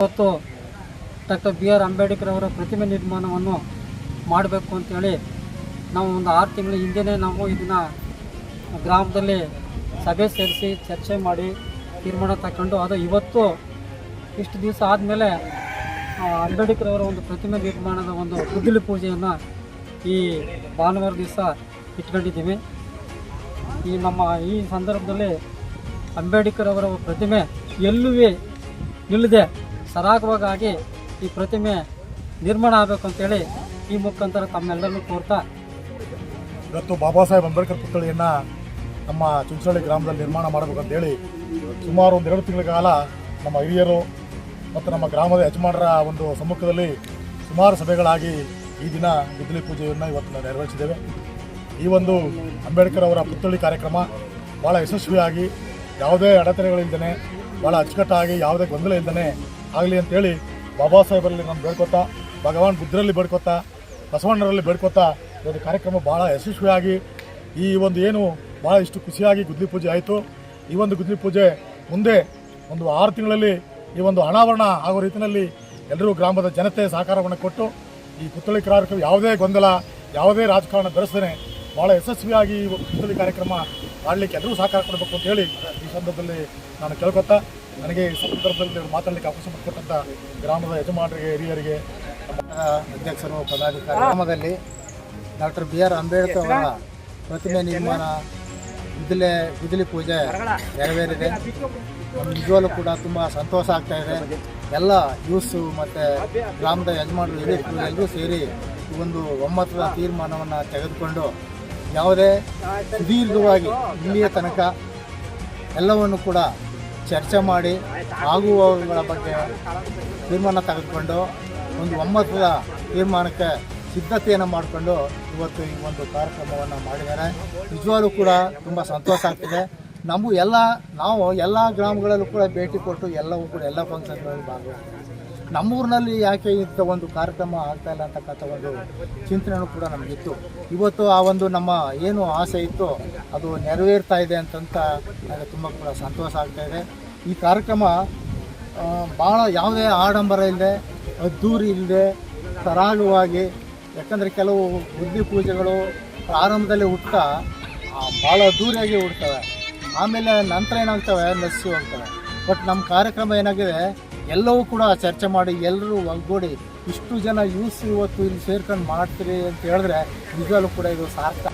ಇವತ್ತು doctor BR Ambedkar ಅವರ ಪ್ರತಿಮೆ ನಿರ್ಮಾಣವನ್ನು ಮಾಡಬೇಕು ಅಂತೇಳಿ ನಾವು ಒಂದು 6 ತಿಂಗಳ ಹಿಂದೆಯೇ ನಾವು ಇದನ್ನು ಗ್ರಾಮದಲ್ಲಿ ಸಭೆ ಸೇರಿಸಿ ಚರ್ಚೆ ಮಾಡಿ ತೀರ್ಮಾನ ತಗೊಂಡು ಅದು ಇವತ್ತು ಇಷ್ಟು ದಿವಸ ಆದಮೇಲೆ ಅಂಬೇಡ್ಕರ್ ಅವರ ಒಂದು ಪ್ರತಿಮೆ ನಿರ್ಮಾಣದ ಒಂದು ಗುದ್ದಲಿ ಪೂಜೆಯನ್ನು ಈ ಭಾನುವಾರ ದಿವಸ ಇಟ್ಕೊಂಡಿದ್ದೀವಿ. ಈ ಸಂದರ್ಭದಲ್ಲಿ ಅಂಬೇಡ್ಕರ್ ಅವರ ಪ್ರತಿಮೆ ಎಲ್ಲೂ ನಿಲ್ಲದೆ ಸರಾಗವಾಗಿ ಈ ಪ್ರತಿಮೆ ನಿರ್ಮಾಣ ಆಗಬೇಕು ಅಂತೇಳಿ ಈ ಮುಖಾಂತರ ತಮ್ಮೆಲ್ಲರನ್ನು ಕೋರ್ತಾ ಇವತ್ತು ಬಾಬಾ ಸಾಹೇಬ್ ಅಂಬೇಡ್ಕರ್ ಪುತ್ಥಳಿಯನ್ನು ನಮ್ಮ ಚುಂಚನಹಳ್ಳಿ ಗ್ರಾಮದಲ್ಲಿ ನಿರ್ಮಾಣ ಮಾಡಬೇಕಂತೇಳಿ ಸುಮಾರು 2 ತಿಂಗಳ ಕಾಲ ನಮ್ಮ ಹಿರಿಯರು ಮತ್ತು ನಮ್ಮ ಗ್ರಾಮದ ಯಜಮಾನರ ಒಂದು ಸಮ್ಮುಖದಲ್ಲಿ ಸುಮಾರು ಸಭೆಗಳಾಗಿ ಈ ದಿನ ಗುದ್ದಲಿ ಪೂಜೆಯನ್ನು ಇವತ್ತು ನಾವು ನೆರವೇರಿಸಿದ್ದೇವೆ. ಈ ಒಂದು ಅಂಬೇಡ್ಕರ್ ಅವರ ಪುತ್ಥಳಿ ಕಾರ್ಯಕ್ರಮ ಭಾಳ ಯಶಸ್ವಿಯಾಗಿ ಯಾವುದೇ ಅಡೆತಡೆಗಳಿಲ್ಲದೇ ಭಾಳ ಅಚ್ಚುಕಟ್ಟಾಗಿ ಯಾವುದೇ ಗೊಂದಲ ಇಲ್ಲದೇ ಆಗಲಿ ಅಂತೇಳಿ ಬಾಬಾ ಸಾಹೇಬರಲ್ಲಿ ನಾನು ಬೇಡ್ಕೊತಾ, ಭಗವಾನ್ ಬುದ್ಧರಲ್ಲಿ ಬೇಡ್ಕೊತಾ, ಬಸವಣ್ಣರಲ್ಲಿ ಬೇಡ್ಕೊತಾ ಒಂದು ಕಾರ್ಯಕ್ರಮ ಭಾಳ ಯಶಸ್ವಿಯಾಗಿ ಈ ಒಂದು ಏನು ಭಾಳ ಇಷ್ಟು ಖುಷಿಯಾಗಿ ಗುದ್ದಲಿ ಪೂಜೆ ಆಯಿತು. ಈ ಒಂದು ಗುದ್ದಲಿ ಪೂಜೆ ಮುಂದೆ ಒಂದು 6 ತಿಂಗಳಲ್ಲಿ ಈ ಒಂದು ಅನಾವರಣ ಆಗೋ ರೀತಿಯಲ್ಲಿ ಎಲ್ಲರೂ ಗ್ರಾಮದ ಜನತೆ ಸಹಕಾರವನ್ನು ಕೊಟ್ಟು ಈ ಪುತ್ಥಳಿ ಕಾರ್ಯಕ್ರಮ ಯಾವುದೇ ಗೊಂದಲ ಯಾವುದೇ ರಾಜಕಾರಣ ಬೆರೆಸದೇ ಭಾಳ ಯಶಸ್ವಿಯಾಗಿ ಈ ಪುತ್ಥಳಿ ಕಾರ್ಯಕ್ರಮ ಮಾಡಲಿಕ್ಕೆ ಎಲ್ಲರೂ ಸಹಕಾರ ಕೊಡಬೇಕು ಅಂತೇಳಿ ಈ ಸಂದರ್ಭದಲ್ಲಿ ನಾನು ಕೇಳ್ಕೊತಾ, ನನಗೆ ಈ ಸಂದರ್ಭದಲ್ಲಿ ಮಾತಾಡಲಿಕ್ಕೆ ಅವಕಾಶ ಮಾಡಿಕೊಟ್ಟಂಥ ಗ್ರಾಮದ ಯಜಮಾನರಿಗೆ, ಹಿರಿಯರಿಗೆ, ಅಧ್ಯಕ್ಷರು, ಪದಾಧಿಕಾರಿ, ಗ್ರಾಮದಲ್ಲಿ ಡಾಕ್ಟರ್ BR ಅಂಬೇಡ್ಕರ್ ಅವರ ಪ್ರತಿಮೆ ನಿರ್ಮಾಣ ಗುದ್ದಲಿ ಪೂಜೆ ನೆರವೇರಿದೆ. ನಿಜವಾಗ್ಲೂ ಕೂಡ ತುಂಬ ಸಂತೋಷ ಆಗ್ತಾಯಿದೆ. ಎಲ್ಲ ಯೂತ್ಸು ಮತ್ತು ಗ್ರಾಮದ ಯಜಮಾನರು ಹಿರಿಯರು ಎಲ್ಲರೂ ಸೇರಿ ಈ ಒಂದು ಒಮ್ಮತದ ತೀರ್ಮಾನವನ್ನು ತೆಗೆದುಕೊಂಡು ಯಾವುದೇ ಸುದೀರ್ಘವಾಗಿ ಇಲ್ಲಿಯ ತನಕ ಎಲ್ಲವನ್ನು ಕೂಡ ಚರ್ಚೆ ಮಾಡಿ ಆಗುವವುಗಳ ಬಗ್ಗೆ ತೀರ್ಮಾನ ತೆಗೆದುಕೊಂಡು ಒಂದು ಒಮ್ಮತದ ತೀರ್ಮಾನಕ್ಕೆ ಸಿದ್ಧತೆಯನ್ನು ಮಾಡಿಕೊಂಡು ಇವತ್ತು ಈ ಒಂದು ಕಾರ್ಯಕ್ರಮವನ್ನು ಮಾಡಿದ್ದಾರೆ. ನಿಜವಾಗ್ಲೂ ಕೂಡ ತುಂಬ ಸಂತೋಷ ಆಗ್ತಿದೆ. ನಾವು ಎಲ್ಲ ಗ್ರಾಮಗಳಲ್ಲೂ ಕೂಡ ಭೇಟಿ ಕೊಟ್ಟು ಎಲ್ಲವೂ ಕೂಡ ಎಲ್ಲ ಫಂಕ್ಷನ್ಗಳಲ್ಲಿ ಭಾಗವಹಿಸ್ತೀವಿ. ನಮ್ಮೂರಿನಲ್ಲಿ ಯಾಕೆ ಇಂಥ ಒಂದು ಕಾರ್ಯಕ್ರಮ ಆಗ್ತಾಯಿಲ್ಲ ಅಂತಕ್ಕಂಥ ಒಂದು ಚಿಂತನೆಯೂ ಕೂಡ ನಮಗಿತ್ತು. ಇವತ್ತು ಆ ಒಂದು ನಮ್ಮ ಏನು ಆಸೆ ಇತ್ತು ಅದು ನೆರವೇರ್ತಾ ಇದೆ ಅಂತಂತ ನನಗೆ ತುಂಬ ಕೂಡ ಸಂತೋಷ ಆಗ್ತಾಯಿದೆ. ಈ ಕಾರ್ಯಕ್ರಮ ಭಾಳ ಯಾವುದೇ ಆಡಂಬರ ಇಲ್ಲದೆ, ಅದ್ದೂರಿ ಇಲ್ಲದೆ, ಸರಾಗವಾಗಿ, ಯಾಕಂದರೆ ಕೆಲವು ಗುದ್ದಲಿ ಪೂಜೆಗಳು ಪ್ರಾರಂಭದಲ್ಲಿ ಹುಟ್ಟುತ್ತಾ ಭಾಳ ಅದ್ದೂರಿಯಾಗಿ ಹುಡ್ತವೆ, ಆಮೇಲೆ ನಂತರ ಏನಾಗ್ತವೆ ನಸಿ ಹೋಗ್ತವೆ. ಬಟ್ ನಮ್ಮ ಕಾರ್ಯಕ್ರಮ ಏನಾಗಿದೆ, ಎಲ್ಲವೂ ಕೂಡ ಚರ್ಚೆ ಮಾಡಿ ಎಲ್ಲರೂ ಒಗ್ಗೂಡಿ ಇಷ್ಟು ಜನ ಯೂಸ್ ಇವತ್ತು ಇಲ್ಲಿ ಸೇರ್ಕೊಂಡು ಮಾಡ್ತೀರಿ ಅಂತ ಹೇಳಿದ್ರೆ ನಿಜವಾಗ್ಲೂ ಕೂಡ ಇದು ಸಾರ್ಥಕ.